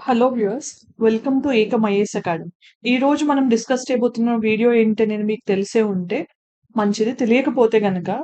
Hello viewers, welcome to ఏకం IAS academy. ఈ రోజు మనం డిస్కస్ చేయబోతున్న వీడియో ఏంటనేది మీకు తెలిసే ఉంటే మంచిది. తెలియకపోతే గనక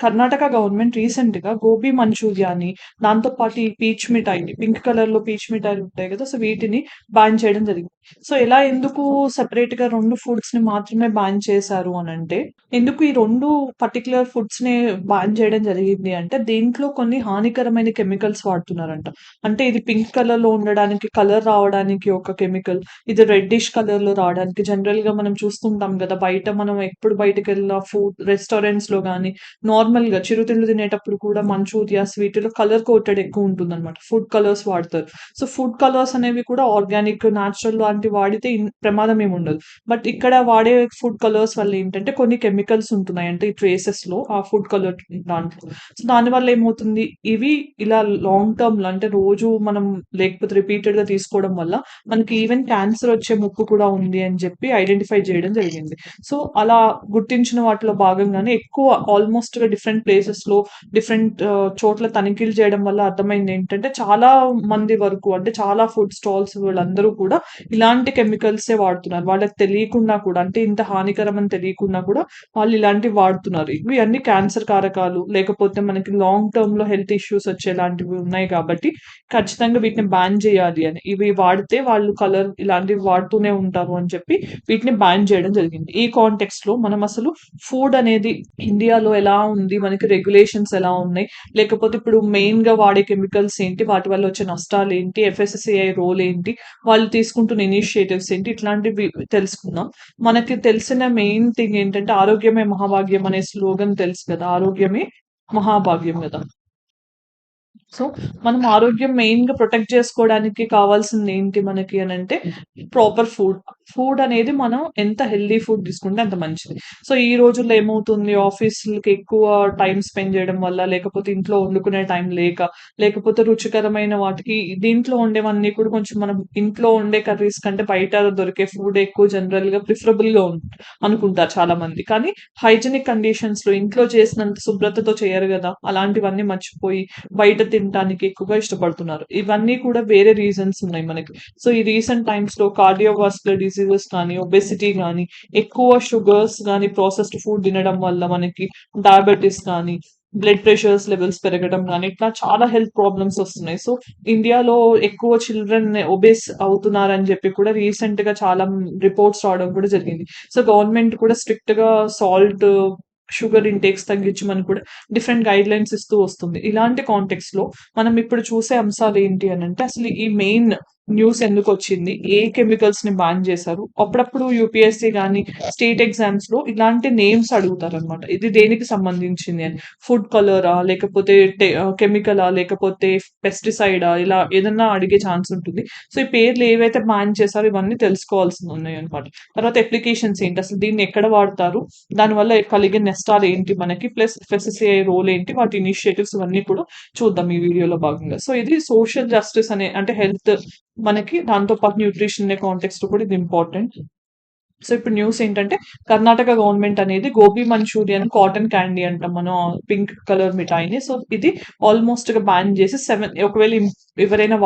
కర్ణాటక గవర్నమెంట్ రీసెంట్ గా గోబీ మంచూరియాని, దాంతో పాటు ఈ పీచ్ మిఠాయిని, పింక్ కలర్ లో పీచ్ మిఠాయిలు ఉంటాయి కదా, సో వీటిని బ్యాన్ చేయడం జరిగింది. సో ఎలా ఎందుకు సెపరేట్ గా రెండు ఫుడ్స్ ని మాత్రమే బ్యాన్ చేశారు అని అంటే, ఎందుకు ఈ రెండు పర్టికులర్ ఫుడ్స్ ని బ్యాన్ చేయడం జరిగింది అంటే, దీంట్లో కొన్ని హానికరమైన కెమికల్స్ వాడుతున్నారంట. అంటే ఇది పింక్ కలర్ లో ఉండడానికి, కలర్ రావడానికి ఒక కెమికల్, ఇది రెడ్డిష్ కలర్ లో రావడానికి. జనరల్ గా మనం చూస్తుంటాం కదా, బయట మనం ఎప్పుడు బయటకు వెళ్ళిన ఫుడ్ రెస్టారెంట్స్ లో కానీ నార్మల్ గా చిరుతిళ్ళు తినేటప్పుడు కూడా మంచూరియాస్ వీటిలో కలర్ కోటెడ్ ఎక్కువ ఉంటుంది అనమాట. ఫుడ్ కలర్స్ వాడతారు. సో ఫుడ్ కలర్స్ అనేవి కూడా ఆర్గానిక్, న్యాచురల్ లాంటి వాడితే ప్రమాదం ఏమి ఉండదు. బట్ ఇక్కడ వాడే ఫుడ్ కలర్స్ వల్ల ఏంటంటే కొన్ని కెమికల్స్ ఉంటున్నాయి అంటే ఈ ట్రేసెస్ లో, ఆ ఫుడ్ కలర్ దాంట్లో. సో దానివల్ల ఏమవుతుంది, ఇవి ఇలా లాంగ్ టర్మ్ లో అంటే రోజు మనం లేకపోతే రిపీటెడ్ గా తీసుకోవడం వల్ల మనకి ఈవెన్ క్యాన్సర్ వచ్చే ముప్పు కూడా ఉంది అని చెప్పి ఐడెంటిఫై చేయడం జరిగింది. సో అలా గుర్తించిన వాటిలో భాగంగానే ఎక్కువ ఆల్మోస్ట్ గా డిఫరెంట్ ప్లేసెస్ లో డిఫరెంట్ చోట్ల తనిఖీలు చేయడం వల్ల అర్థమైంది ఏంటంటే, చాలా మంది వరకు అంటే చాలా ఫుడ్ స్టాల్స్ వాళ్ళందరూ కూడా ఇలాంటి కెమికల్సే వాడుతున్నారు. వాళ్ళకి తెలియకుండా కూడా, అంటే ఇంత హానికరం అని తెలియకుండా కూడా వాళ్ళు ఇలాంటివి వాడుతున్నారు. ఇవి అన్ని క్యాన్సర్ కారకాలు, లేకపోతే మనకి లాంగ్ టర్మ్ లో హెల్త్ ఇష్యూస్ వచ్చేలాంటివి ఉన్నాయి కాబట్టి ఖచ్చితంగా వీటిని బ్యాన్ చేయాలి అని. ఇవి వాడితే వాళ్ళు కలర్ ఇలాంటివి వాడుతూనే ఉంటారు అని చెప్పి వీటిని బ్యాన్ చేయడం జరిగింది. ఈ కాంటెక్స్ట్ లో మనం అసలు ఫుడ్ అనేది ఇండియాలో ఎలా ఉంది, మనకి రెగ్యులేషన్స్ ఎలా ఉన్నాయి, లేకపోతే ఇప్పుడు మెయిన్ గా వాడే కెమికల్స్ ఏంటి, వాటి వల్ల వచ్చే నష్టాలు ఏంటి, ఎఫ్ఎస్ఎస్ఏఐ రోల్ ఏంటి, వాళ్ళు తీసుకుంటున్న ఇనిషియేటివ్స్ ఏంటి, ఇట్లాంటివి తెలుసుకుందాం. మనకి తెలిసిన మెయిన్ థింగ్ ఏంటంటే, ఆరోగ్యమే మహాభాగ్యం అనే స్లోగన్ తెలుసు కదా, ఆరోగ్యమే మహాభాగ్యం కదా. సో మనం ఆరోగ్యం మెయిన్ గా ప్రొటెక్ట్ చేసుకోవడానికి కావాల్సింది ఏంటి మనకి అని అంటే, ప్రాపర్ ఫుడ్. ఫుడ్ అనేది మనం ఎంత హెల్దీ ఫుడ్ తీసుకుంటే అంత మంచిది. సో ఈ రోజుల్లో ఏమవుతుంది, ఆఫీసులకి ఎక్కువ టైం స్పెండ్ చేయడం వల్ల, లేకపోతే ఇంట్లో వండుకునే టైం లేక, లేకపోతే రుచికరమైన వాటికి దీంట్లో ఉండేవన్నీ కూడా కొంచెం మనం ఇంట్లో ఉండే కర్రీస్ కంటే బయట దొరికే ఫుడ్ ఎక్కువ జనరల్ గా ప్రిఫరబుల్ గా అనుకుంటారు చాలా మంది. కానీ హైజెనిక్ కండిషన్స్ లో ఇంట్లో చేసినంత శుభ్రతతో చేయరు కదా, అలాంటివన్నీ మర్చిపోయి బయట తినటానికి ఎక్కువగా ఇష్టపడుతున్నారు. ఇవన్నీ కూడా వేరే రీజన్స్ ఉన్నాయి మనకి. సో ఈ రీసెంట్ టైమ్స్ లో కార్డియోవాస్కులర్ డిసీజెస్ కానీ, ఒబెసిటీ కానీ, ఎక్కువ షుగర్స్ కానీ, ప్రాసెస్డ్ ఫుడ్ తినడం వల్ల మనకి డయాబెటీస్ కానీ, బ్లడ్ ప్రెషర్స్ లెవెల్స్ పెరగడం కానీ, ఇట్లా చాలా హెల్త్ ప్రాబ్లమ్స్ వస్తున్నాయి. సో ఇండియాలో ఎక్కువ చిల్డ్రన్ ఒబేస్ అవుతున్నారని చెప్పి కూడా రీసెంట్ గా చాలా రిపోర్ట్స్ రావడం కూడా జరిగింది. సో గవర్నమెంట్ కూడా స్ట్రిక్ట్ గా సాల్ట్, షుగర్ ఇంటేక్స్ తగ్గించమని కూడా డిఫరెంట్ గైడ్ లైన్స్ ఇస్తూ వస్తుంది. ఇలాంటి కాంటెక్స్ట్ లో మనం ఇప్పుడు చూసే అంశాలు ఏంటి అని అంటే, అసలు ఈ మెయిన్ న్యూస్ ఎందుకు వచ్చింది, ఏ కెమికల్స్ ని బ్యాన్ చేశారు. అప్పుడప్పుడు యూపీఎస్సీ కానీ స్టేట్ ఎగ్జామ్స్ లో ఇలాంటి నేమ్స్ అడుగుతారు అనమాట, ఇది దేనికి సంబంధించింది అని. ఫుడ్ కలరా, లేకపోతే కెమికలా, లేకపోతే పెస్టిసైడా, ఇలా ఏదన్నా అడిగే ఛాన్స్ ఉంటుంది. సో ఈ పేర్లు ఏవైతే బ్యాన్ చేశారో ఇవన్నీ తెలుసుకోవాల్సి ఉన్నాయి అనమాట. తర్వాత అప్లికేషన్స్ ఏంటి, అసలు దీన్ని ఎక్కడ వాడతారు, దానివల్ల కలిగే నష్టాలు ఏంటి మనకి, ప్లస్ ఎఫ్ఎస్ఎస్ఏఐ రోల్ ఏంటి, వాటి ఇనిషియేటివ్స్ ఇవన్నీ కూడా చూద్దాం ఈ వీడియోలో భాగంగా. సో ఇది సోషల్ జస్టిస్ అనే అంటే హెల్త్ మనకి, దాంతో పాటు న్యూట్రిషన్ అనే కాంటెక్స్ట్ కూడా ఇది ఇంపార్టెంట్. సో ఇప్పుడు న్యూస్ ఏంటంటే, కర్ణాటక గవర్నమెంట్ అనేది గోబీ మంచూరియన్, కాటన్ క్యాండీ అంటాం మనం, పింక్ కలర్ మిఠాయిని. సో ఇది ఆల్మోస్ట్ గా బ్యాన్ చేసి ఒకవేళ ఎవరైనా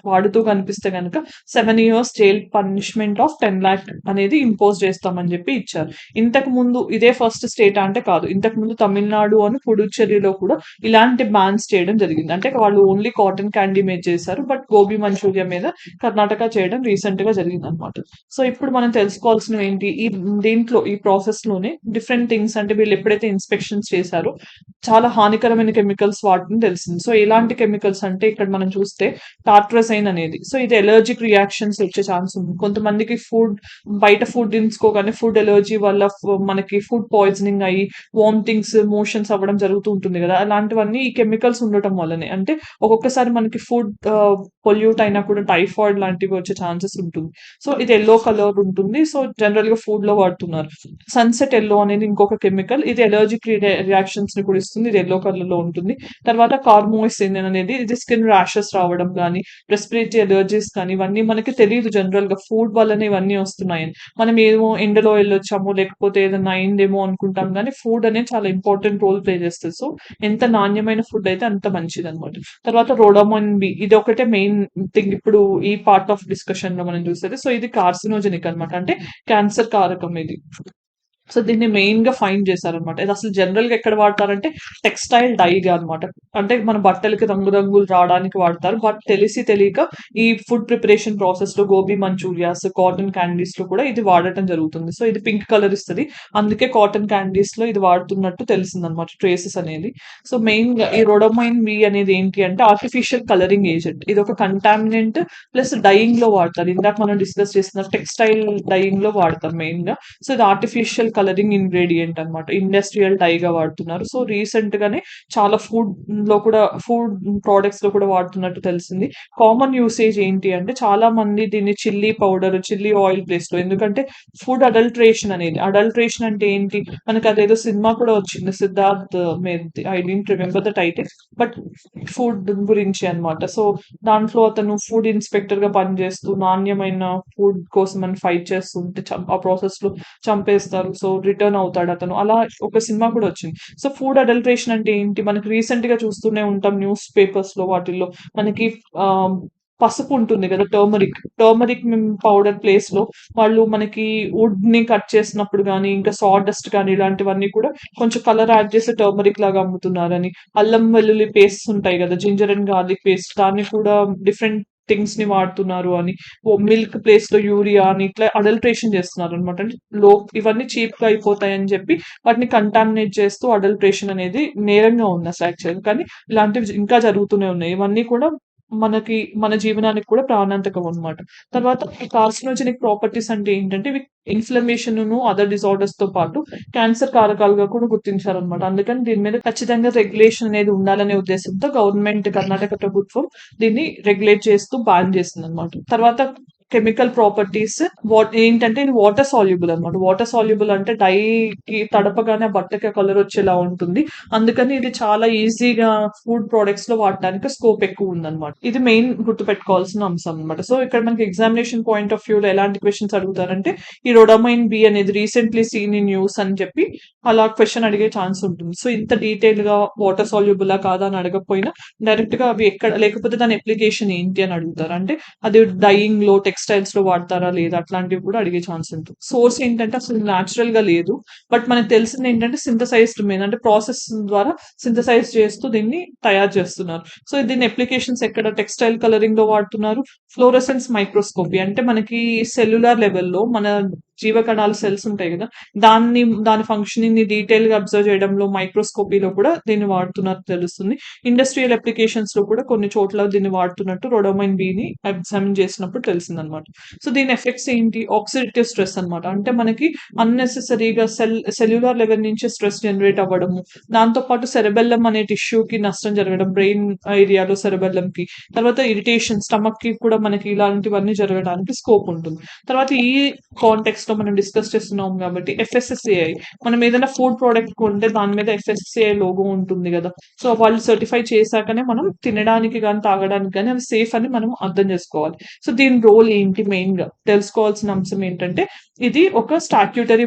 వాడుతూ కనిపిస్తే కనుక 7 years jail punishment of 10 lakh అనేది ఇంపోజ్ చేస్తామని చెప్పి ఇచ్చారు. ఇంతకు ముందు ఇదే ఫస్ట్ స్టేట్ అంటే కాదు, ఇంతకు ముందు తమిళనాడు అని పుదుచ్చేరిలో కూడా ఇలాంటి బ్యాన్స్ చేయడం జరిగింది. అంటే వాళ్ళు ఓన్లీ కాటన్ క్యాండీ మీద చేశారు, బట్ గోబీ మంచూరియా మీద కర్ణాటక చేయడం రీసెంట్ గా జరిగింది అనమాట. సో ఇప్పుడు మనం తెలుసుకోవాల్సినవి ఏంటి, దీంట్లో ఈ ప్రాసెస్ లోనే డిఫరెంట్ థింగ్స్, అంటే వీళ్ళు ఎప్పుడైతే ఇన్స్పెక్షన్స్ చేశారో చాలా హానికరమైన కెమికల్స్ వాడటం తెలిసింది. సో ఎలాంటి కెమికల్స్ అంటే, ఇక్కడ మనం చూస్తే టార్ట్రసైన్ అనేది, సో ఇది ఎలర్జిక్ రియాక్షన్స్ వచ్చే ఛాన్స్ ఉంది. కొంతమందికి బయట ఫుడ్ తీసుకోగానే ఫుడ్ ఎలర్జీ వల్ల మనకి ఫుడ్ పాయిజనింగ్ అయ్యి వామిటింగ్స్, మోషన్స్ అవ్వడం జరుగుతూ ఉంటుంది కదా, అలాంటివన్నీ ఈ కెమికల్స్ ఉండటం వల్లనే. అంటే ఒక్కొక్కసారి మనకి ఫుడ్ పొల్యూట్ అయినా కూడా టైఫాయిడ్ లాంటివి వచ్చే ఛాన్సెస్ ఉంటుంది. సో ఇది ఎల్లో కలర్ ఉంటుంది. సో జనరల్ గా ఫుడ్ లో వాడుతున్నారు. సన్సెట్ ఎల్లో అనేది ఇంకొక కెమికల్, ఇది ఎలర్జిక్ రియాక్షన్స్ ని కూడా వస్తుంది. ఇది యెల్లో కలర్ లో ఉంటుంది. తర్వాత కార్మోయిసిన్ అనేది ఇది స్కిన్ ర్యాషెస్ రావడం కానీ, రెస్పిరేటరీ అలర్జీస్ కానీ ఇవన్నీ మనకి తెలియదు జనరల్ గా ఫుడ్ వల్లనే ఇవన్నీ వస్తున్నాయని. మనం ఏమో ఎండలో వెళ్ళొచ్చాము లేకపోతే ఏదైనా అయిందేమో అనుకుంటాం కానీ ఫుడ్ అనేది చాలా ఇంపార్టెంట్ రోల్ ప్లే చేస్తుంది. సో ఎంత నాణ్యమైన ఫుడ్ అయితే అంత మంచిది అనమాట. తర్వాత రోడోమన్ బి ఇది ఒకటే మెయిన్ థింగ్ ఇప్పుడు ఈ పార్ట్ ఆఫ్ డిస్కషన్ లో మనం చూసేది. సో ఇది కార్సినోజెనిక్ అనమాట, అంటే క్యాన్సర్ కారకం ఇది. సో దీన్ని మెయిన్ గా ఫైండ్ చేశారనమాట. ఇది అసలు జనరల్ గా ఎక్కడ వాడతారంటే టెక్స్టైల్ డైగా అనమాట. అంటే మన బట్టలకి రంగురంగులు రావడానికి వాడతారు. బట్ తెలిసి తెలియక ఈ ఫుడ్ ప్రిపరేషన్ ప్రాసెస్ లో గోబీ మంచూరియాస్, కాటన్ క్యాండీస్ లో కూడా ఇది వాడటం జరుగుతుంది. సో ఇది పింక్ కలర్ ఇస్తుంది. అందుకే కాటన్ క్యాండీస్ లో ఇది వాడుతున్నట్టు తెలిసింది అనమాట ట్రేసెస్ అనేది. సో మెయిన్ గా ఈ రొడోమైన్ వి అనేది ఏంటి అంటే ఆర్టిఫిషియల్ కలరింగ్ ఏజెంట్. ఇది ఒక కంటామినెంట్ ప్లస్ డైయింగ్ లో వాడతారు. ఇందాక మనం డిస్కస్ చేసిన టెక్స్టైల్ డైయింగ్ లో వాడతారు మెయిన్ గా. సో ఇది ఆర్టిఫిషియల్ కలరింగ్ ఇంగ్రీడియంట్ అనమాట. ఇండస్ట్రియల్ డై గా వాడుతున్నారు. సో రీసెంట్ గానే చాలా ఫుడ్ ప్రోడక్ట్స్ లో కూడా వాడుతున్నట్టు తెలిసింది. కామన్ యూసేజ్ ఏంటి అంటే చాలా మంది దీన్ని chilli powder, chilli oil place లో, ఎందుకంటే ఫుడ్ అడల్ట్రేషన్ అంటే ఏంటి, మనకి అదేదో సినిమా కూడా వచ్చింది సిద్ధార్థ్ మీద, I don't remember the title, but food గురించి అన్నమాట. సో దాంట్లో అతను ఫుడ్ ఇన్స్పెక్టర్ గా పనిచేస్తూ నాణ్యమైన ఫుడ్ కోసం అని ఫైట్ చేస్తుంటే ఆ ప్రాసెస్ లో చంపేస్తారు. సో రిటర్న్ అవుతాడు అతను. అలా ఒక సినిమా కూడా వచ్చింది. సో ఫుడ్ అడల్ట్రేషన్ అంటే ఏంటి, మనకి రీసెంట్ గా చూస్తూనే ఉంటాం న్యూస్ పేపర్స్ లో వాటిల్లో మనకి ఆ పసుపు ఉంటుంది కదా, టర్మరిక్ పౌడర్ ప్లేస్ లో వాళ్ళు మనకి వుడ్ ని కట్ చేసినప్పుడు కానీ ఇంకా సాడస్ట్ కానీ ఇలాంటివన్నీ కూడా కొంచెం కలర్ యాడ్ చేసి టర్మరిక్ లాగా అమ్ముతున్నారని, అల్లం వెల్లుల్లి పేస్ట్ ఉంటాయి కదా, జింజర్ అండ్ గార్లిక్ పేస్ట్, దాన్ని కూడా డిఫరెంట్ థింగ్స్ ని వాడుతున్నారు అని, మిల్క్ ప్లేస్ లో యూరియా అని ఇట్లా అడల్ట్రేషన్ చేస్తున్నారు అనమాట. అంటే లో ఇవన్నీ చీప్ గా అయిపోతాయని చెప్పి వాటిని కంటామినేట్ చేస్తూ అడల్ట్రేషన్ అనేది నేరంగా ఉంది అసలు యాక్చువల్. కానీ ఇలాంటివి ఇంకా జరుగుతూనే ఉన్నాయి. ఇవన్నీ కూడా మన జీవనానికి కూడా ప్రాణాంతకం అనమాట. తర్వాత ఈ కార్సినోజెనిక్ ప్రాపర్టీస్ అంటే ఏంటంటే ఇవి ఇన్ఫ్లమేషన్ అదర్ డిజార్డర్స్ తో పాటు క్యాన్సర్ కారకాలుగా కూడా గుర్తించారనమాట. అందుకని దీని మీద ఖచ్చితంగా రెగ్యులేషన్ అనేది ఉండాలనే ఉద్దేశంతో కర్ణాటక ప్రభుత్వం దీన్ని రెగ్యులేట్ చేస్తూ బ్యాన్ చేసింది అనమాట. తర్వాత కెమికల్ ప్రాపర్టీస్ ఏంటంటే ఇది వాటర్ సాల్యుబుల్ అనమాట. వాటర్ సాల్యుబుల్ అంటే డైకి తడపగానే ఆ బట్టకి కలర్ వచ్చేలా ఉంటుంది. అందుకని ఇది చాలా ఈజీగా ఫుడ్ ప్రొడక్ట్స్ లో వాడడానికి స్కోప్ ఎక్కువ ఉందన్నమాట. ఇది మెయిన్ గుర్తుపెట్టుకోవాల్సిన అంశం అనమాట. సో ఇక్కడ మనకి ఎగ్జామినేషన్ పాయింట్ ఆఫ్ వ్యూ లో ఎలాంటి క్వశ్చన్స్ అడుగుతారంటే ఈ రొడమైన్ బి అనేది రీసెంట్లీ సీన్ ఇన్ న్యూస్ అని చెప్పి అలా క్వశ్చన్ అడిగే ఛాన్స్ ఉంటుంది. సో ఇంత డీటెయిల్ గా వాటర్ సాల్యుబులా కాదా అని అడగకపోయినా డైరెక్ట్ గా అవి ఎక్కడ, లేకపోతే దాని అప్లికేషన్ ఏంటి అని అడుగుతారు. అంటే అది డైయింగ్ లో టెక్స్టైల్స్ లో వాడతారా లేదా అట్లాంటివి కూడా అడిగే ఛాన్స్ ఉంటుంది. సోర్స్ ఏంటంటే అసలు న్యాచురల్ గా లేదు, బట్ మనకు తెలిసింది ఏంటంటే సింథసైజ్డ్ మీద, అంటే ప్రాసెస్ ద్వారా సింథసైజ్ చేస్తూ దీన్ని తయారు చేస్తున్నారు. సో దీని అప్లికేషన్స్ ఎక్కడ, టెక్స్టైల్ కలరింగ్ లో వాడుతున్నారు. ఫ్లోరోసెన్స్ మైక్రోస్కోపీ అంటే మనకి సెల్యులార్ లెవెల్లో మన జీవకణాలు సెల్స్ ఉంటాయి కదా, దాని ఫంక్షనింగ్ ని డీటెయిల్ గా అబ్జర్వ్ చేయడంలో మైక్రోస్కోపీలో కూడా దీన్ని వాడుతున్నట్టు తెలుస్తుంది. ఇండస్ట్రియల్ అప్లికేషన్స్ లో కూడా కొన్ని చోట్ల దీన్ని వాడుతున్నట్టు రొడోమైన్ బి ని ఎగ్జామిన్ చేసినప్పుడు తెలిసిందనమాట. సో దీని ఎఫెక్ట్స్ ఏంటి, ఆక్సిడేటివ్ స్ట్రెస్ అనమాట. అంటే మనకి అన్నెసెసరీగా సెల్యులార్ లెవెల్ నుంచి స్ట్రెస్ జనరేట్ అవ్వడము, దాంతో పాటు సెరెబెల్లం అనే టిష్యూకి నష్టం జరగడం, బ్రెయిన్ ఏరియాలో సెరెబెల్లం కి, తర్వాత ఇరిటేషన్ స్టమక్ కి కూడా మనకి ఇలాంటివన్నీ జరగడానికి స్కోప్ ఉంటుంది. తర్వాత ఈ కాంటెక్స్ట్ లో మనం డిస్కస్ చేస్తున్నాం కాబట్టి ఎఫ్ఎస్ఎస్ఏఐ, మనం ఏదైనా ఫుడ్ ప్రోడక్ట్ కొంటే దాని మీద ఎఫ్ఎస్ఎస్ఏఐ లోగో ఉంటుంది కదా, సో వాళ్ళు సర్టిఫై చేశాకనే మనం తినడానికి కానీ తాగడానికి కానీ అవి సేఫ్ అని మనం అర్థం చేసుకోవాలి. సో దీని రోల్ ఏంటి, మెయిన్ గా తెలుసుకోవాల్సిన అంశం ఏంటంటే ఇది ఒక స్టాట్యూటరీ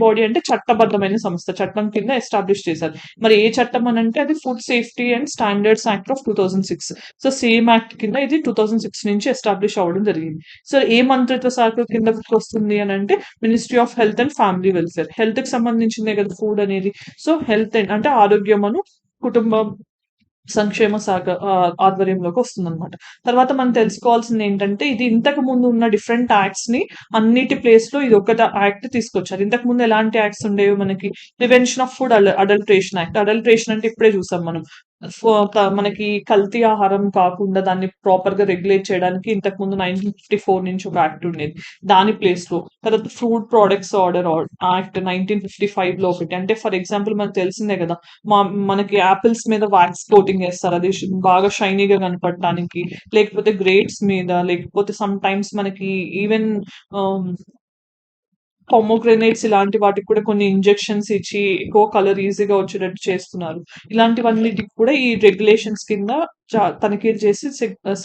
బాడీ అంటే చట్టబద్ధమైన సంస్థ, చట్టం కింద ఎస్టాబ్లిష్ చేశారు. మరి ఏ చట్టం అని అంటే అది food safety and standards act of 2006. So same act కింద ఇది 2006 నుంచి ఎస్టాబ్లిష్ అవ్వడం జరిగింది. సో ఏ మంత్రిత్వ శాఖ కింద వస్తుంది అని అంటే ministry of health and family welfare, health కి సంబంధించిందే కదా ఫుడ్ అనేది. సో హెల్త్ అంటే ఆరోగ్యమును కుటుంబ సంక్షేమ శాఖ ఆధ్వర్యంలోకి వస్తుందన్నమాట. తర్వాత మనం తెలుసుకోవాల్సింది ఏంటంటే ఇది ఇంతకు ముందు ఉన్న డిఫరెంట్ యాక్ట్స్ ని అన్నిటి ప్లేస్ లో ఇది ఒక యాక్ట్ తీసుకొచ్చారు. ఇంతకు ముందు ఎలాంటి యాక్ట్స్ ఉండేవి, మనకి prevention of food adulteration act. Adulteration అంటే ఇప్పుడే చూసాం మనం, మనకి కల్తీ ఆహారం కాకుండా దాన్ని ప్రాపర్ గా రెగ్యులేట్ చేయడానికి ఇంతకు ముందు 1954 నుంచి ఒక యాక్ట్ ఉండేది, దాని ప్లేస్ లో. తర్వాత ఫుడ్ ప్రొడక్ట్స్ ఆర్డర్ యాక్ట్ 1955 లో ఒకటి. అంటే ఫర్ ఎగ్జాంపుల్ మనకు తెలిసిందే కదా, మనకి యాపిల్స్ మీద వ్యాక్స్ కోటింగ్ వేస్తారు, అది బాగా షైనీగా కనపడటానికి, లేకపోతే గ్రేప్స్ మీద, లేకపోతే సమ్ టైమ్స్ మనకి ఈవెన్ పొమోగ్రెనేట్స్ ఇలాంటి వాటికి కూడా కొన్ని ఇంజెక్షన్స్ ఇచ్చి ఎక్కువ కలర్ ఈజీగా వచ్చేటట్టు చేస్తున్నారు. ఇలాంటివన్నిటికి కూడా ఈ రెగ్యులేషన్స్ కింద తనిఖీలు చేసి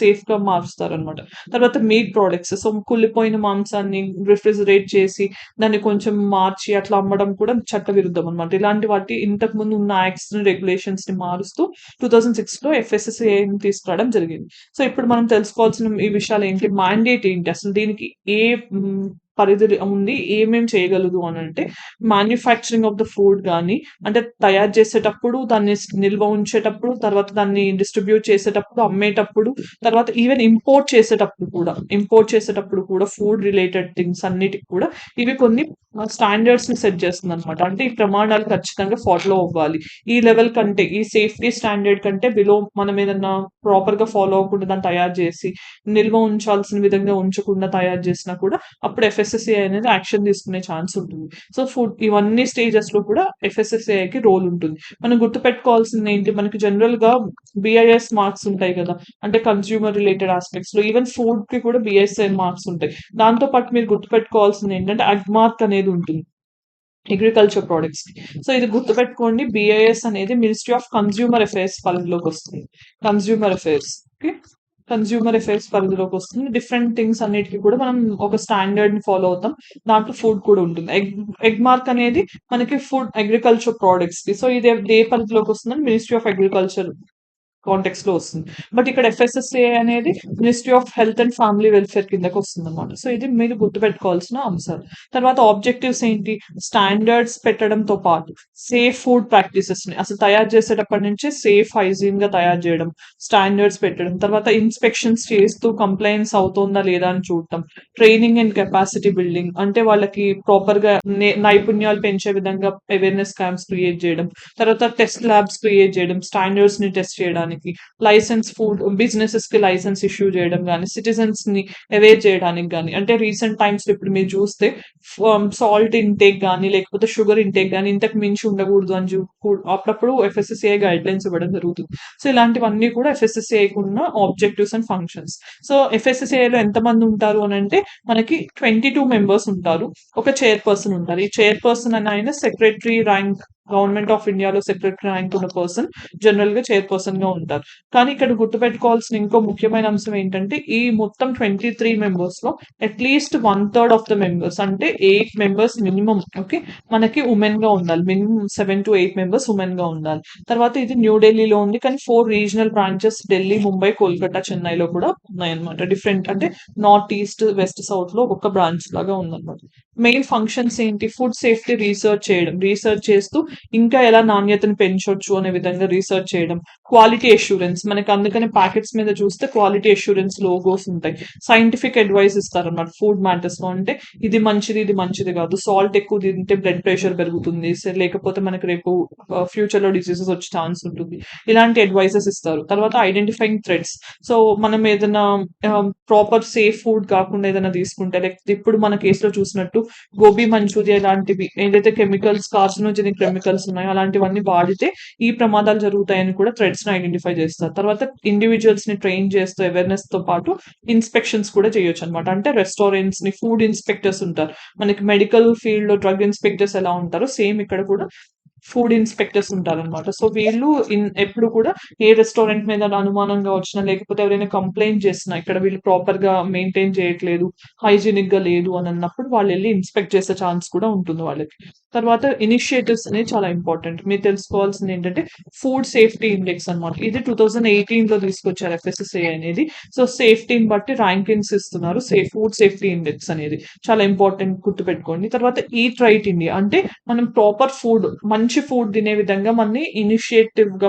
సేఫ్ గా మారుస్తారనమాట. తర్వాత మీట్ ప్రొడక్ట్స్, సో కుళ్ళిపోయిన మాంసాన్ని రిఫ్రిజిరేట్ చేసి దాన్ని కొంచెం మార్చి అట్లా అమ్మడం కూడా చట్ట విరుద్ధం అనమాట. ఇలాంటి వాటి ఇంతకు ముందు ఉన్న యాక్ట్స్ ని రెగ్యులేషన్స్ ని మారుస్తూ 2006 లో FSSAI తీసుకురావడం జరిగింది. సో ఇప్పుడు మనం తెలుసుకోవాల్సిన ఈ విషయాలు ఏంటి, మ్యాండేట్ ఏంటి, అసలు దీనికి ఏ పరిధి ఉంది, ఏమేం చేయగలదు అని అంటే మ్యానుఫ్యాక్చరింగ్ ఆఫ్ ద ఫుడ్ కానీ, అంటే తయారు చేసేటప్పుడు, దాన్ని నిల్వ ఉంచేటప్పుడు, తర్వాత దాన్ని డిస్ట్రిబ్యూట్ చేసేటప్పుడు, అమ్మేటప్పుడు, తర్వాత ఈవెన్ ఇంపోర్ట్ చేసేటప్పుడు కూడా ఫుడ్ రిలేటెడ్ థింగ్స్ అన్నిటికి కూడా ఇవి కొన్ని స్టాండర్డ్స్ ని సెట్ చేస్తుంది అనమాట. అంటే ఈ ప్రమాణాలు ఖచ్చితంగా ఫాలో అవ్వాలి. ఈ లెవెల్ కంటే, ఈ సేఫ్టీ స్టాండర్డ్ కంటే బిలో మనం ఏదన్నా ప్రాపర్ గా ఫాలో అవ్వకుండా దాన్ని తయారు చేసి నిల్వ ఉంచాల్సిన విధంగా ఉంచకుండా తయారు చేసినా కూడా అప్పుడు FSSAI అనేది యాక్షన్ తీసుకునే ఛాన్స్ ఉంటుంది. సో ఫుడ్ ఇవన్నీ స్టేజెస్ లో కూడా FSSAIకి రోల్ ఉంటుంది. మనం గుర్తుపెట్టుకోవాల్సింది ఏంటి, మనకి జనరల్ గా BIS మార్క్స్ ఉంటాయి కదా, అంటే కన్స్యూమర్ రిలేటెడ్ ఆస్పెక్ట్స్ లో ఈవెన్ ఫుడ్ కి కూడా BIS మార్క్స్ ఉంటాయి. దాంతో పాటు మీరు గుర్తుపెట్టుకోవాల్సింది ఏంటంటే అగ్మార్క్ అనేది ఉంటుంది అగ్రికల్చర్ ప్రొడక్ట్స్ కి. సో ఇది గుర్తుపెట్టుకోండి, BIS అనేది మినిస్ట్రీ ఆఫ్ కన్స్యూమర్ అఫైర్స్ పరిధిలోకి వస్తుంది. Consumer affairs, okay, consumer affairs పరిధిలోకి వస్తుంది. డిఫరెంట్ థింగ్స్ అన్నిటికీ కూడా మనం ఒక స్టాండర్డ్ ని ఫాలో అవుతాం. దాంట్లో ఫుడ్ కూడా ఉంటుంది. ఎగ్ మార్క్ అనేది మనకి ఫుడ్ అగ్రికల్చర్ ప్రోడక్ట్స్ కి. సో ఇది ఏ పరిధిలోకి వస్తుందని మినిస్ట్రీ ఆఫ్ అగ్రికల్చర్ కాంటెక్స్ లో వస్తుంది. బట్ ఇక్కడ FSSAI అనేది ministry of health and family welfare కిందకి వస్తుంది అనమాట. సో ఇది మీరు గుర్తుపెట్టుకోవాల్సిన అంశాలు. తర్వాత ఆబ్జెక్టివ్స్ ఏంటి, స్టాండర్డ్స్ పెట్టడంతో పాటు సేఫ్ ఫుడ్ ప్రాక్టీసెస్ ని అసలు తయారు చేసేటప్పటి నుంచే సేఫ్ హైజీన్ గా తయారు చేయడం, స్టాండర్డ్స్ పెట్టడం, తర్వాత ఇన్స్పెక్షన్స్ చేస్తూ కంప్లైంట్స్ అవుతుందా లేదా అని చూడటం, ట్రైనింగ్ అండ్ కెపాసిటీ బిల్డింగ్, అంటే వాళ్ళకి ప్రాపర్ గా నైపుణ్యాలు పెంచే విధంగా అవేర్నెస్ క్యాంప్స్ క్రియేట్ చేయడం, తర్వాత టెస్ట్ ల్యాబ్స్ క్రియేట్ చేయడం, స్టాండర్డ్స్ ని టెస్ట్ చేయడానికి, లైసెన్స్ ఫుడ్ బిజినెసెస్ కి లైసెన్స్ ఇష్యూ చేయడం కానీ, సిటిజన్స్ ని అవేర్ చేయడానికి కానీ, అంటే రీసెంట్ టైమ్స్ లో ఇప్పుడు మీరు చూస్తే సాల్ట్ ఇంటేక్ కానీ లేకపోతే షుగర్ ఇంటేక్ కానీ ఇంతకు మించి ఉండకూడదు అని అప్పుడప్పుడు FSSAI గైడ్ లైన్స్ ఇవ్వడం జరుగుతుంది. సో ఇలాంటివన్నీ కూడా FSSAI ఉన్న objectives and functions. So FSSAI లో ఎంతమంది ఉంటారు అని అంటే మనకి 22 మెంబర్స్ ఉంటారు. ఒక చైర్పర్సన్ ఉంటారు. ఈ చైర్పర్సన్ అని ఆయన సెక్రటరీ ర్యాంక్, గవర్నమెంట్ ఆఫ్ ఇండియాలో సెక్రటరీ ర్యాంక్ ఉన్న పర్సన్ జనరల్ గా చైర్పర్సన్ గా ఉంటారు. కానీ ఇక్కడ గుర్తుపెట్టుకోవాల్సిన ఇంకో ముఖ్యమైన అంశం ఏంటంటే ఈ మొత్తం 23 మెంబర్స్ లో అట్లీస్ట్ 1/3 ఆఫ్ ద మెంబర్స్, అంటే 8 మెంబర్స్ మినిమం, ఓకే, మనకి ఉమెన్ గా ఉండాలి. మినిమం 7 to 8 మెంబర్స్ ఉమెన్ గా ఉండాలి. తర్వాత ఇది న్యూఢిల్లీలో ఉంది, కానీ 4 రీజనల్ బ్రాంచెస్ ఢిల్లీ, ముంబై, కోల్కతా, చెన్నైలో కూడా ఉన్నాయన్నమాట. డిఫరెంట్, అంటే నార్త్ ఈస్ట్, వెస్ట్, సౌత్ లో ఒక బ్రాంచ్ లాగా ఉందన్నమాట. మెయిన్ ఫంక్షన్స్ ఏంటి, ఫుడ్ సేఫ్టీ రీసెర్చ్ చేస్తూ ఇంకా ఎలా నాణ్యతను పెంచొచ్చు అనే విధంగా రీసెర్చ్ చేయడం, క్వాలిటీ అష్యూరెన్స్, మనకి అందుకని ప్యాకెట్స్ మీద చూస్తే క్వాలిటీ అష్యూరెన్స్ లోగోస్ ఉంటాయి. సైంటిఫిక్ అడ్వైస్ ఇస్తారన్నమాట ఫుడ్ మ్యాటర్స్ లో, అంటే ఇది మంచిది కాదు, సాల్ట్ ఎక్కువ తింటే బ్లడ్ ప్రెషర్ పెరుగుతుంది, లేకపోతే మనకి రేపు ఫ్యూచర్ లో డిసీజెస్ వచ్చే ఛాన్స్ ఉంటుంది. ఇలాంటి అడ్వైసెస్ ఇస్తారు. తర్వాత ఐడెంటిఫైయింగ్ థ్రెడ్స్, సో మనం ఏదైనా ప్రాపర్ సేఫ్ ఫుడ్ కాకుండా ఏదైనా తీసుకుంటే, లేకపోతే ఇప్పుడు మన కేసులో చూసినట్టు గోబీ మంచూరియా లాంటివి ఏదైతే కెమికల్స్, కార్సినోజెనిక్ కెమికల్స్ ఉన్నాయో అలాంటివన్నీ వాడితే ఈ ప్రమాదాలు జరుగుతాయని కూడా థ్రెడ్స్ ని ఐడెంటిఫై చేస్తారు. తర్వాత ఇండివిజువల్స్ ని ట్రైన్ చేస్తూ అవేర్నెస్ తో పాటు ఇన్స్పెక్షన్స్ కూడా చేయొచ్చు అనమాట. అంటే రెస్టారెంట్స్ ని ఫుడ్ ఇన్స్పెక్టర్స్ ఉంటారు. మనకి మెడికల్ ఫీల్డ్ లో డ్రగ్ ఇన్స్పెక్టర్స్ ఎలా ఉంటారో సేమ్ ఇక్కడ కూడా ఫుడ్ ఇన్స్పెక్టర్స్ ఉంటారన్నమాట. సో వీళ్ళు ఎప్పుడు కూడా ఏ రెస్టారెంట్ మీద అనుమానంగా వచ్చినా, లేకపోతే ఎవరైనా కంప్లైంట్ చేసినా ఇక్కడ వీళ్ళు ప్రాపర్ గా మెయింటైన్ చేయట్లేదు, హైజీనిక్ గా లేదు అని అన్నప్పుడు వాళ్ళు వెళ్ళి ఇన్స్పెక్ట్ చేసే ఛాన్స్ కూడా ఉంటుంది వాళ్ళకి. తర్వాత ఇనిషియేటివ్స్ అనేది చాలా ఇంపార్టెంట్. మీరు తెలుసుకోవాల్సింది ఏంటంటే ఫుడ్ సేఫ్టీ ఇండెక్స్ అన్నమాట. ఇది 2018 లో తీసుకొచ్చారు FSSAI అనేది. సో సేఫ్టీని బట్టి ర్యాంకింగ్స్ ఇస్తున్నారు. ఫుడ్ సేఫ్టీ ఇండెక్స్ అనేది చాలా ఇంపార్టెంట్, గుర్తుపెట్టుకోండి. తర్వాత ఈట్ రైట్ ఇండియా, అంటే మనం ప్రాపర్ ఫుడ్, మంచి ఫుడ్ తినే విధంగా మన ఇనిషియేటివ్ గా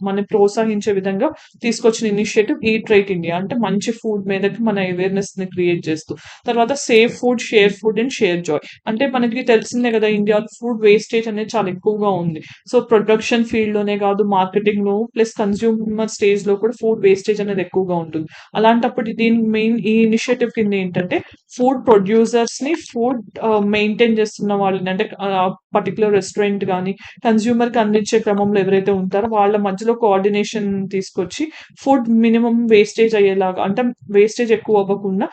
మనం ప్రోత్సహించే విధంగా తీసుకొచ్చిన ఇనిషియేటివ్ ఈట్ రైట్ ఇండియా, అంటే మంచి ఫుడ్ మీదకి మన అవేర్నెస్ ని క్రియేట్ చేస్తూ. తర్వాత safe food, share food and share Joy, అంటే మనకి తెలిసిందే కదా ఇండియాలో ఫుడ్ వేస్టేజ్ అనేది చాలా ఎక్కువగా ఉంది. సో ప్రొడక్షన్ ఫీల్డ్ లోనే కాదు, మార్కెటింగ్ లో ప్లస్ కన్స్యూమర్ స్టేజ్ లో కూడా ఫుడ్ వేస్టేజ్ అనేది ఎక్కువగా ఉంటుంది. అలాంటప్పుడు దీని మెయిన్ ఈ ఇనిషియేటివ్ కింద ఏంటంటే ఫుడ్ ప్రొడ్యూసర్స్ ని, ఫుడ్ మెయింటైన్ చేస్తున్న వాళ్ళని, అంటే పర్టికులర్ రెస్టారెంట్ కానీ కన్స్యూమర్ కి అందించే క్రమంలో ఎవరైతే ఉంటారో వాళ్ళ మధ్యలో కోఆర్డినేషన్ తీసుకొచ్చి ఫుడ్ మినిమం వేస్టేజ్ అయ్యేలాగా, అంటే వేస్టేజ్ ఎక్కువ అవ్వకుండా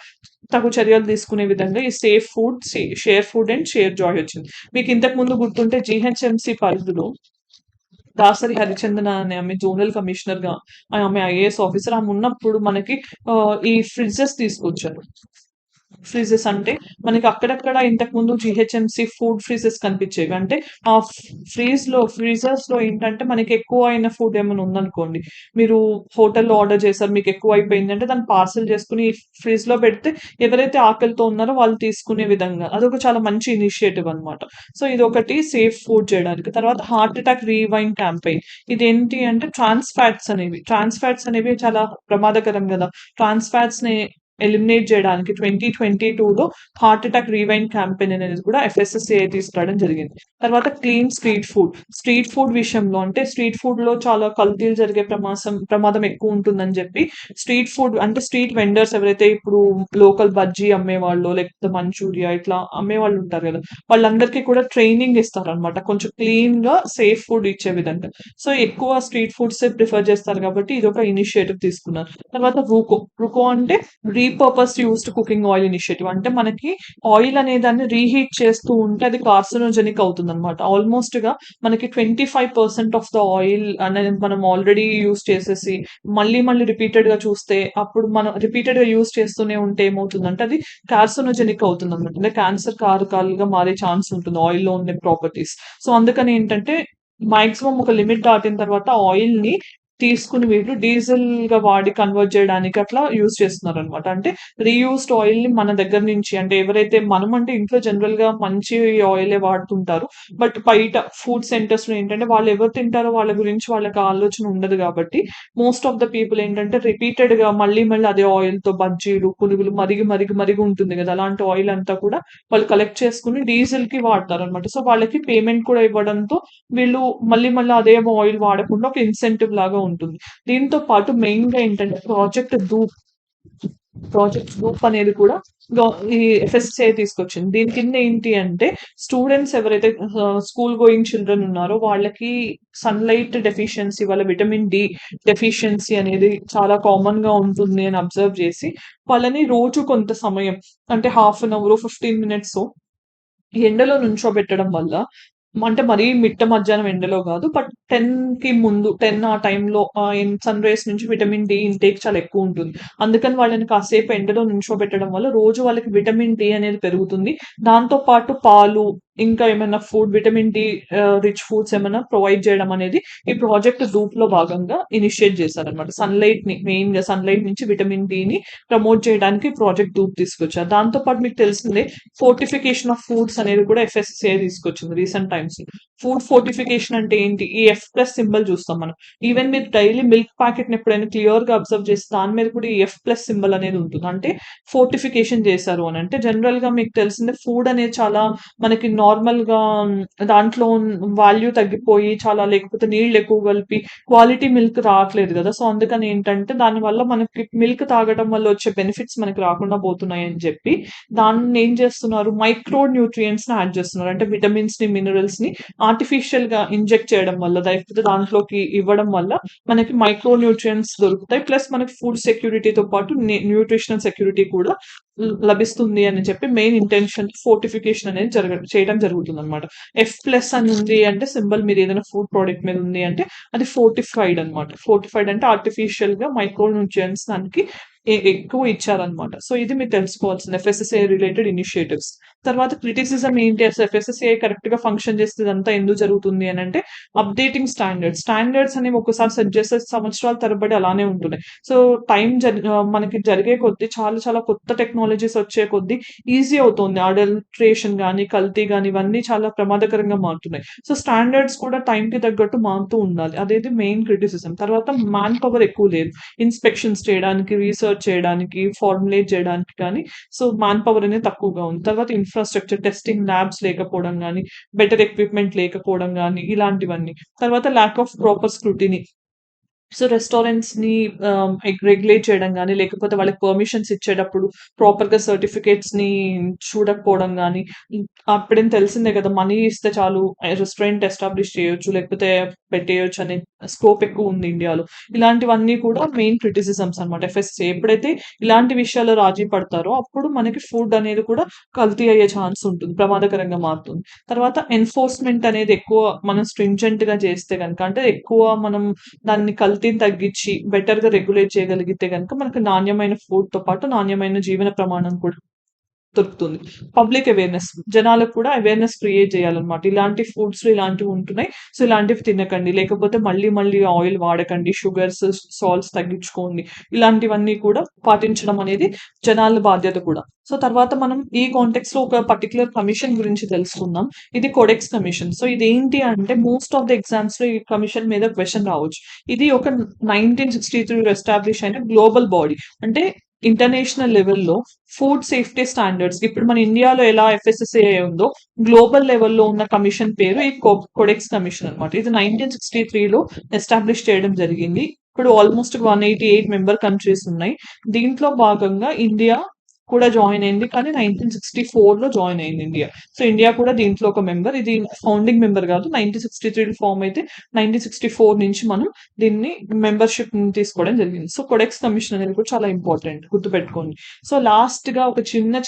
తగు చర్యలు తీసుకునే విధంగా ఈ safe food, share food and share Joy వచ్చింది. మీకు ఇంతకు ముందు గుర్తుంటే జీహెచ్ఎంసీ పరిధిలో దాసరి హరిచందన అనే ఆమె జోనల్ కమిషనర్ గా, ఆమె ఐఏఎస్ ఆఫీసర్, ఆమె ఉన్నప్పుడు మనకి ఈ ఫ్రిడ్జెస్ తీసుకొచ్చారు. ఫ్రీజెస్ అంటే మనకి అక్కడక్కడ ఇంతకు ముందు జిహెచ్ఎంసి ఫుడ్ ఫ్రీజెస్ కనిపించేవి. అంటే ఆ ఫ్రీజర్స్ లో ఏంటంటే మనకి ఎక్కువ అయిన ఫుడ్ ఏమైనా ఉందనుకోండి, మీరు హోటల్లో ఆర్డర్ చేశారు, మీకు ఎక్కువ అయిపోయింది అంటే దాన్ని పార్సల్ చేసుకుని ఫ్రిడ్జ్ లో పెడితే ఎవరైతే ఆకలితో ఉన్నారో వాళ్ళు తీసుకునే విధంగా అదొక చాలా మంచి ఇనిషియేటివ్ అన్నమాట. సో ఇది ఒకటి సేఫ్ ఫుడ్ చేయడానికి. తర్వాత హార్ట్ అటాక్ రీవైండ్ క్యాంపెయిన్, ఇదేంటి అంటే ట్రాన్స్ ఫ్యాట్స్ అనేవి చాలా ప్రమాదకరం కదా. ట్రాన్స్ ఫ్యాట్స్ ని ఎలిమినేట్ చేయడానికి 2022లో హార్ట్ అటాక్ రీవైండ్ క్యాంపెయిన్ అనేది కూడా ఎఫ్ఎస్ఎస్ఏ తీసుకురావడం జరిగింది. తర్వాత క్లీన్ స్ట్రీట్ ఫుడ్ విషయంలో అంటే స్ట్రీట్ ఫుడ్ లో చాలా కల్తీలు జరిగే ప్రమాదం ఎక్కువ ఉంటుందని చెప్పి స్ట్రీట్ ఫుడ్ అంటే స్ట్రీట్ వెండర్స్ ఎవరైతే ఇప్పుడు లోకల్ బజ్జీ అమ్మేవాళ్ళు లేకపోతే మంచూరియా ఇట్లా అమ్మేవాళ్ళు ఉంటారు కదా, వాళ్ళందరికీ కూడా ట్రైనింగ్ ఇస్తారనమాట కొంచెం క్లీన్ గా సేఫ్ ఫుడ్ ఇచ్చే విధంగా. సో ఎక్కువ స్ట్రీట్ ఫుడ్స్ ప్రిఫర్ చేస్తారు కాబట్టి ఇది ఒక ఇనిషియేటివ్ తీసుకున్నారు. తర్వాత రుకో అంటే repurpose used cooking oil initiative. అంటే మనకి ఆయిల్ అనే దాన్ని రీహీట్ చేస్తూ ఉంటే అది కార్సినోజెనిక్ అవుతుంది అనమాట. ఆల్మోస్ట్ గా మనకి 25% ఆఫ్ ద ఆయిల్ అనేది మనం ఆల్రెడీ యూస్ చేసేసి మళ్ళీ మళ్ళీ రిపీటెడ్ గా చూస్తే అప్పుడు మనం రిపీటెడ్ గా యూస్ చేస్తూనే ఉంటే ఏమవుతుందంటే అది కార్సినోజెనిక్ అవుతుంది అనమాట. అంటే క్యాన్సర్ కారకాలుగా మారే ఛాన్స్ ఉంటుంది ఆయిల్ లో ఉండే ప్రాపర్టీస్. సో అందుకని ఏంటంటే మాక్సిమం ఒక లిమిట్ దాటిన తర్వాత ఆయిల్ ని తీసుకుని వీళ్ళు డీజిల్ గా వాడి కన్వర్ట్ చేయడానికి అట్లా యూజ్ చేస్తున్నారు అనమాట. అంటే రీయూస్డ్ ఆయిల్ ని మన దగ్గర నుంచి, అంటే ఎవరైతే మనం అంటే ఇంట్లో జనరల్ గా మంచి ఆయిలే వాడుతుంటారు, బట్ బయట ఫుడ్ సెంటర్స్ లో ఏంటంటే వాళ్ళు ఎవరు తింటారో వాళ్ళ గురించి వాళ్ళకి ఆలోచన ఉండదు కాబట్టి మోస్ట్ ఆఫ్ ద పీపుల్ ఏంటంటే రిపీటెడ్ గా మళ్ళీ మళ్ళీ అదే ఆయిల్ తో బజ్జీలు పునుగులు మరిగి ఉంటుంది కదా, అలాంటి ఆయిల్ అంతా కూడా వాళ్ళు కలెక్ట్ చేసుకుని డీజిల్ కి వాడతారు అనమాట. సో వాళ్ళకి పేమెంట్ కూడా ఇవ్వడంతో వీళ్ళు మళ్ళీ మళ్ళీ అదే ఆయిల్ వాడకుండా ఒక ఇన్సెంటివ్ లాగా ఉంటుంది. దీంతో పాటు మెయిన్ గా ఏంటంటే ప్రాజెక్ట్ ధూప్ అనేది కూడా ఈ ఎఫ్ఎస్సిఐ తీసుకొచ్చింది. దీని కింద ఏంటి అంటే స్టూడెంట్స్ ఎవరైతే స్కూల్ గోయింగ్ చిల్డ్రన్ ఉన్నారో వాళ్ళకి సన్‌లైట్ డెఫిషియన్సీ వల్ల విటమిన్ డి డెఫిషియన్సీ అనేది చాలా కామన్ గా ఉంటుంది అని అబ్జర్వ్ చేసి వాళ్ళని రోజు కొంత సమయం అంటే హాఫ్ అన్ అవర్ 15 మినిట్స్ ఎండలో నుంచోబెట్టడం వల్ల, అంటే మరీ మిట్ట మధ్యాహ్నం ఎండలో గాదు. బట్ 10కి ముందు 10 ఆ టైంలో సన్ రేస్ నుంచి విటమిన్ డి ఇంటేక్ చాలా ఎక్కువుంటుంది. అందుకని వాళ్ళని కాసేపు ఎండలో నుంచోబెట్టడం వల్ల రోజు వాళ్ళకి విటమిన్ డి అనేది పెరుగుతుంది. దాంతో పాటు పాలు, ఇంకా ఏమైనా విటమిన్ డి రిచ్ ఫుడ్స్ ఏమైనా ప్రొవైడ్ చేయడం అనేది ఈ ప్రాజెక్ట్ ధూప్‌లో భాగంగా ఇనిషియేట్ చేశారనమాట. మెయిన్‌గా సన్‌లైట్ నుంచి విటమిన్ డిని ప్రమోట్ చేయడానికి ప్రాజెక్ట్ ధూప్ తీసుకొచ్చారు. దాంతో పాటు మీకు తెలిసిందే ఫోర్టిఫికేషన్ ఆఫ్ ఫుడ్స్ అనేది కూడా ఎఫ్ఎస్సిఐ తీసుకొచ్చింది రీసెంట్ టైమ్స్. ఫుడ్ ఫోర్టిఫికేషన్ అంటే ఏంటి? ఈ ఎఫ్ ప్లస్ సింబల్ చూస్తాం మనం. ఈవెన్ మీరు డైలీ మిల్క్ ప్యాకెట్ ని ఎప్పుడైనా క్లియర్ గా అబ్జర్వ్ చేస్తే దాని మీద కూడా ఈ ఎఫ్ ప్లస్ సింబల్ అనేది ఉంటుంది. అంటే ఫోర్టిఫికేషన్ చేశారు అని. అంటే జనరల్ గా మీకు తెలిసిందే ఫుడ్ అనేది చాలా మనకి నార్మల్ గా దాంట్లో వాల్యూ తగ్గిపోయి చాలా, లేకపోతే నీళ్ళు ఎక్కువ కలిపి క్వాలిటీ మిల్క్ రావట్లేదు కదా. సో అందుకని ఏంటంటే దాని వల్ల మనకి మిల్క్ తాగడం వల్ల వచ్చే బెనిఫిట్స్ మనకి రాకుండా పోతున్నాయి అని చెప్పి దాన్ని ఏం చేస్తున్నారు, మైక్రో న్యూట్రియంట్స్ ని యాడ్ చేస్తున్నారు. అంటే విటమిన్స్ ని మినరల్స్ ని ఆర్టిఫిషియల్ గా ఇంజెక్ట్ చేయడం వల్ల, లేకపోతే దాంట్లోకి ఇవ్వడం వల్ల మనకి మైక్రో న్యూట్రియంట్స్ దొరుకుతాయి. ప్లస్ మనకి ఫుడ్ సెక్యూరిటీతో పాటు న్యూట్రిషనల్ సెక్యూరిటీ కూడా లభిస్తుంది అని చెప్పి మెయిన్ ఇంటెన్షన్ ఫోర్టిఫికేషన్ అనేది చేయడం జరుగుతుంది అనమాట. ఎఫ్ ప్లస్ అని ఉంది అంటే సింబల్ మీరు ఏదైనా ఫుడ్ ప్రోడక్ట్ మీద ఉంది అంటే అది ఫోర్టిఫైడ్ అనమాట. ఫోర్టిఫైడ్ అంటే ఆర్టిఫిషియల్ గా మైక్రో న్యూట్రియంట్స్ దానికి ఎక్కువ ఇచ్చారనమాట. సో ఇది మీరు తెలుసుకోవాల్సింది ఎఫ్ఎస్ఎస్ఏ రిలేటెడ్ ఇనిషియేటివ్స్. తర్వాత క్రిటిసిజం ఏంటి, అసలు ఎఫ్ఎస్ఎస్ఏ కరెక్ట్ గా ఫంక్షన్ చేస్తే ఇదంతా ఎందుకు జరుగుతుంది అని అంటే అప్డేటింగ్ స్టాండర్డ్స్ అనేవి ఒకసారి సెట్ చేస్తే సంవత్సరాల తరబడి అలానే ఉంటున్నాయి. సో మనకి జరిగే కొద్దీ చాలా చాలా కొత్త టెక్నాలజీస్ వచ్చే కొద్దీ ఈజీ అవుతుంది. అడల్ట్రేషన్ గానీ కల్తీ గానీ ఇవన్నీ చాలా ప్రమాదకరంగా మారుతున్నాయి. సో స్టాండర్డ్స్ కూడా టైం కి తగ్గట్టు మారుతూ ఉండాలి. అదేది మెయిన్ క్రిటిసిజం. తర్వాత మ్యాన్ పవర్ ఎక్కువ లేదు ఇన్స్పెక్షన్స్ చేయడానికి, రీసెర్చ్ చేయడానికి, ఫార్ములేట్ చేయడానికి కానీ. సో మ్యాన్ పవర్ అనేది తక్కువగా ఉంది. తర్వాత ఇన్ఫ్రాస్ట్రక్చర్, టెస్టింగ్ ల్యాబ్స్ లేకపోవడం కానీ, బెటర్ ఎక్విప్మెంట్ లేకపోవడం కానీ, ఇలాంటివన్నీ. తర్వాత lack of proper scrutiny. So restaurants ని రెగ్యులేట్ చేయడం కానీ, లేకపోతే వాళ్ళకి పర్మిషన్స్ ఇచ్చేటప్పుడు ప్రాపర్ గా సర్టిఫికేట్స్ ని చూడకపోవడం కానీ. అప్పుడేం తెలిసిందే కదా, మనీ ఇస్తే చాలు రెస్టారెంట్ ఎస్టాబ్లిష్ చేయొచ్చు లేకపోతే పెట్టేయొచ్చు అనే స్కోప్ ఎక్కువ ఉంది ఇండియాలో. ఇలాంటివన్నీ కూడా మెయిన్ క్రిటిసిజమ్స్ అనమాట ఎఫ్ఎస్ఎస్ఏ. ఎప్పుడైతే ఇలాంటి విషయాల్లో రాజీ పడతారో అప్పుడు మనకి ఫుడ్ అనేది కూడా కల్తీ అయ్యే ఛాన్స్ ఉంటుంది, ప్రమాదకరంగా మారుతుంది. తర్వాత ఎన్ఫోర్స్మెంట్ అనేది ఎక్కువ మనం స్ట్రింజెంట్ గా చేస్తే కనుక, అంటే ఎక్కువ మనం దాన్ని కల్తీని తగ్గించి బెటర్ గా రెగ్యులేట్ చేయగలిగితే కనుక మనకు నాణ్యమైన ఫుడ్ తో పాటు నాణ్యమైన జీవన ప్రమాణం కూడా దొరుకుతుంది. పబ్లిక్ అవేర్నెస్, జనాలకు కూడా అవేర్నెస్ క్రియేట్ చేయాలన్నమాట. ఇలాంటి ఫుడ్స్ ఇలాంటివి ఉంటున్నాయి, సో ఇలాంటివి తినకండి, లేకపోతే మళ్ళీ మళ్ళీ ఆయిల్ వాడకండి, షుగర్స్ సాల్ట్స్ తగ్గించుకోండి, ఇలాంటివన్నీ కూడా పాటించడం అనేది జనాల బాధ్యత కూడా. సో తర్వాత మనం ఈ కాంటెక్స్ లో ఒక పర్టికులర్ కమిషన్ గురించి తెలుసుకుందాం. ఇది కోడెక్స్ కమిషన్. సో ఇది ఏంటి అంటే మోస్ట్ ఆఫ్ ద ఎగ్జామ్స్ లో ఈ కమిషన్ మీద క్వశ్చన్ రావచ్చు. ఇది ఒక 1963 ఎస్టాబ్లిష్ అయిన గ్లోబల్ బాడీ, అంటే ఇంటర్నేషనల్ లెవెల్లో ఫుడ్ సేఫ్టీ స్టాండర్డ్స్. ఇప్పుడు మన ఇండియాలో ఎలా ఎఫ్ఎస్ఎస్ఏ ఉందో గ్లోబల్ లెవెల్లో ఉన్న కమిషన్ పేరు ఈ కోడెక్స్ కమిషన్ అనమాట. ఇది 1963లో ఎస్టాబ్లిష్ చేయడం జరిగింది. ఇప్పుడు ఆల్మోస్ట్ 188 మెంబర్ కంట్రీస్ ఉన్నాయి. దీంట్లో భాగంగా ఇండియా కూడా జాయిన్ అయింది, కానీ 1964లో జాయిన్ అయింది ఇండియా. సో ఇండియా కూడా దీంట్లో ఒక మెంబర్. ఇది ఫౌండింగ్ మెంబర్ కాదు, 1963 ఫామ్ అయితే 1964 నుంచి మనం దీన్ని మెంబర్షిప్ తీసుకోవడం జరిగింది. సో కొడెక్స్ కమిషన్ అనేది కూడా చాలా ఇంపార్టెంట్, గుర్తుపెట్టుకోండి. సో లాస్ట్ గా ఒక చిన్న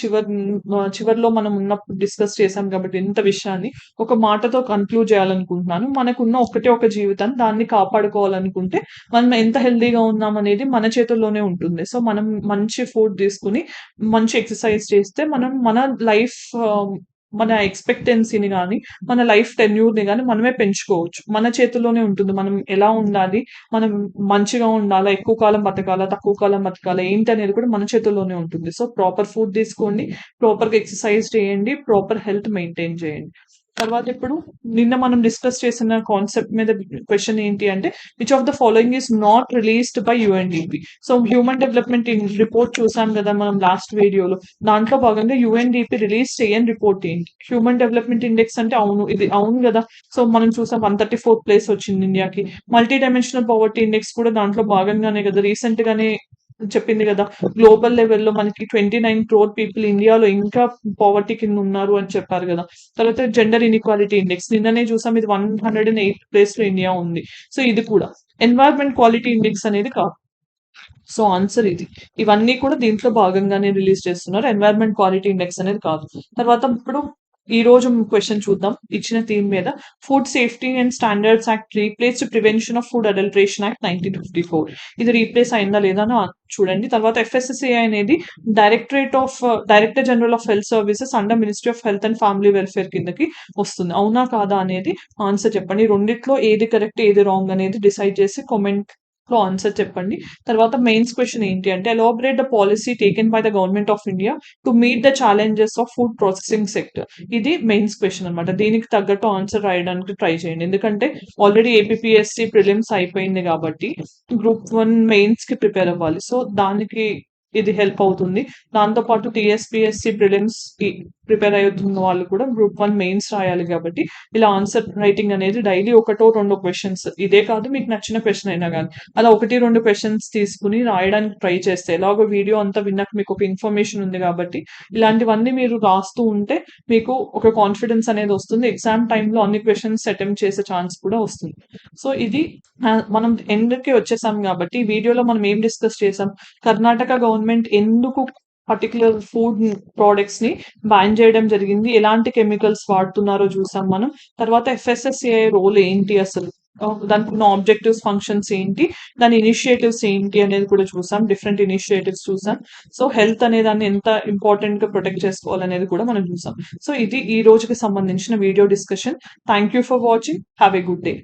చివరిలో మనం ఉన్నప్పుడు డిస్కస్ చేశాం కాబట్టి ఇంత విషయాన్ని ఒక మాటతో కన్క్లూడ్ చేయాలనుకుంటున్నాను. మనకున్న ఒకటే ఒక జీవితాన్ని, దాన్ని కాపాడుకోవాలనుకుంటే మనం ఎంత హెల్దీగా ఉన్నాం అనేది మన చేతుల్లోనే ఉంటుంది. సో మనం మంచి ఫుడ్ తీసుకుని మంచి ఎక్సర్సైజ్ చేస్తే మనం మన లైఫ్, మన ఎక్స్పెక్టెన్సీని కానీ మన లైఫ్ టెన్యూర్ని కానీ మనమే పెంచుకోవచ్చు. మన చేతుల్లోనే ఉంటుంది మనం ఎలా ఉండాలి, మనం మంచిగా ఉండాలా, ఎక్కువ కాలం బతకాలా, తక్కువ కాలం బతకాలా, ఏంటి అనేది కూడా మన చేతుల్లోనే ఉంటుంది. సో ప్రాపర్ ఫుడ్ తీసుకోండి, ప్రాపర్గా ఎక్సర్సైజ్ చేయండి, ప్రాపర్ హెల్త్ మెయింటైన్ చేయండి. తర్వాత ఇప్పుడు నిన్న మనం డిస్కస్ చేసిన కాన్సెప్ట్ మీద క్వశ్చన్ ఏంటి అంటే which of the following is not released by UNDP. So human development report చూసాం కదా మనం లాస్ట్ వీడియోలో. దాంట్లో భాగంగా యుఎన్డిపి రిలీజ్ చేయని రిపోర్ట్ ఏంటి? హ్యూమన్ డెవలప్మెంట్ ఇండెక్స్ అంటే అవును, ఇది అవును కదా. సో మనం చూసాం 134th ప్లేస్ వచ్చింది ఇండియాకి. మల్టీ డైమెన్షనల్ పవర్టీ ఇండెక్స్ కూడా దాంట్లో భాగంగానే కదా, రీసెంట్ గానే చెప్పింది కదా. గ్లోబల్ లెవెల్లో మనకి 29 crore పీపుల్ ఇండియాలో ఇంకా పావర్టీ కింద ఉన్నారు అని చెప్పారు కదా. తర్వాత జెండర్ ఇన్ఈక్వాలిటీ ఇండెక్స్ నిన్ననే చూసాం, ఇది 108th ప్లేస్ లో ఇండియా ఉంది. సో ఇది కూడా ఎన్వైరన్మెంట్ క్వాలిటీ ఇండెక్స్ అనేది కాదు. సో ఆన్సర్ ఇది. ఇవన్నీ కూడా దీంట్లో భాగంగానే రిలీజ్ చేస్తున్నారు, ఎన్వైరన్మెంట్ క్వాలిటీ ఇండెక్స్ అనేది కాదు. తర్వాత ఇప్పుడు ఈ రోజు క్వశ్చన్ చూద్దాం ఇచ్చిన థీమ్ మీద. Food safety and standards act replace prevention of food adulteration act 1954. ఇది రీప్లేస్ అయిందా లేదా అని చూడండి. తర్వాత ఎఫ్ఎస్ఎస్ఏ అనేది director general of health services under ministry of health and family welfare కిందకి వస్తుంది. అవునా కాదా అనేది ఆన్సర్ చెప్పండి. రెండిట్లో ఏది కరెక్ట్ ఏది రాంగ్ అనేది డిసైడ్ చేసి కామెంట్ లో ఆన్సర్ చెప్పండి. తర్వాత మెయిన్స్ క్వశ్చన్ ఏంటి అంటే elaborate the policy taken by the government of India to meet the challenges of food processing sector. ఇది మెయిన్స్ క్వశ్చన్ అనమాట. దీనికి తగ్గట్టు ఆన్సర్ రాయడానికి ట్రై చేయండి, ఎందుకంటే ఆల్రెడీ ఏపీఎస్సి ప్రిలిమ్స్ అయిపోయింది కాబట్టి గ్రూప్ 1 మెయిన్స్ కి ప్రిపేర్ అవ్వాలి. సో దానికి ఇది హెల్ప్ అవుతుంది. దాంతో పాటు టీఎస్పీఎస్సి ప్రిలిమ్స్ కి ప్రిపేర్ అవుతున్న వాళ్ళు కూడా గ్రూప్ 1 మెయిన్స్ రాయాలి కాబట్టి ఇలా ఆన్సర్ రైటింగ్ అనేది డైలీ ఒకటో రెండో క్వశ్చన్స్, ఇదే కాదు మీకు నచ్చిన క్వశ్చన్ అయినా కానీ అలా 1-2 క్వశ్చన్స్ తీసుకుని రాయడానికి ట్రై చేస్తే, ఎలాగో వీడియో అంతా విన్నాక మీకు ఒక ఇన్ఫర్మేషన్ ఉంది కాబట్టి ఇలాంటివన్నీ మీరు రాస్తూ ఉంటే మీకు ఒక కాన్ఫిడెన్స్ అనేది వస్తుంది. ఎగ్జామ్ టైంలో అన్ని క్వశ్చన్స్ అటెంప్ట్ చేసే ఛాన్స్ కూడా వస్తుంది. సో ఇది మనం ఎండ్కి వచ్చేసాం కాబట్టి ఈ వీడియోలో మనం ఏం డిస్కస్ చేసాం, కర్ణాటక గవర్నమెంట్ ఎందుకు పర్టికులర్ ఫుడ్ ప్రోడక్ట్స్ ని బ్యాన్ చేయడం జరిగింది, ఎలాంటి కెమికల్స్ వాడుతున్నారో చూసాం మనం. తర్వాత ఎఫ్ఎస్ఎస్ఏ రోల్ ఏంటి అసలు, దానికి ఉన్న ఆబ్జెక్టివ్స్ ఫంక్షన్స్ ఏంటి, దాని ఇనిషియేటివ్స్ ఏంటి అనేది కూడా చూసాం, డిఫరెంట్ ఇనిషియేటివ్స్ చూసాం. సో హెల్త్ అనే దాన్ని ఎంత ఇంపార్టెంట్ గా ప్రొటెక్ట్ చేసుకోవాలనేది కూడా మనం చూసాం. సో ఇది ఈ రోజుకి సంబంధించిన video discussion. Thank you for watching. Have a good day.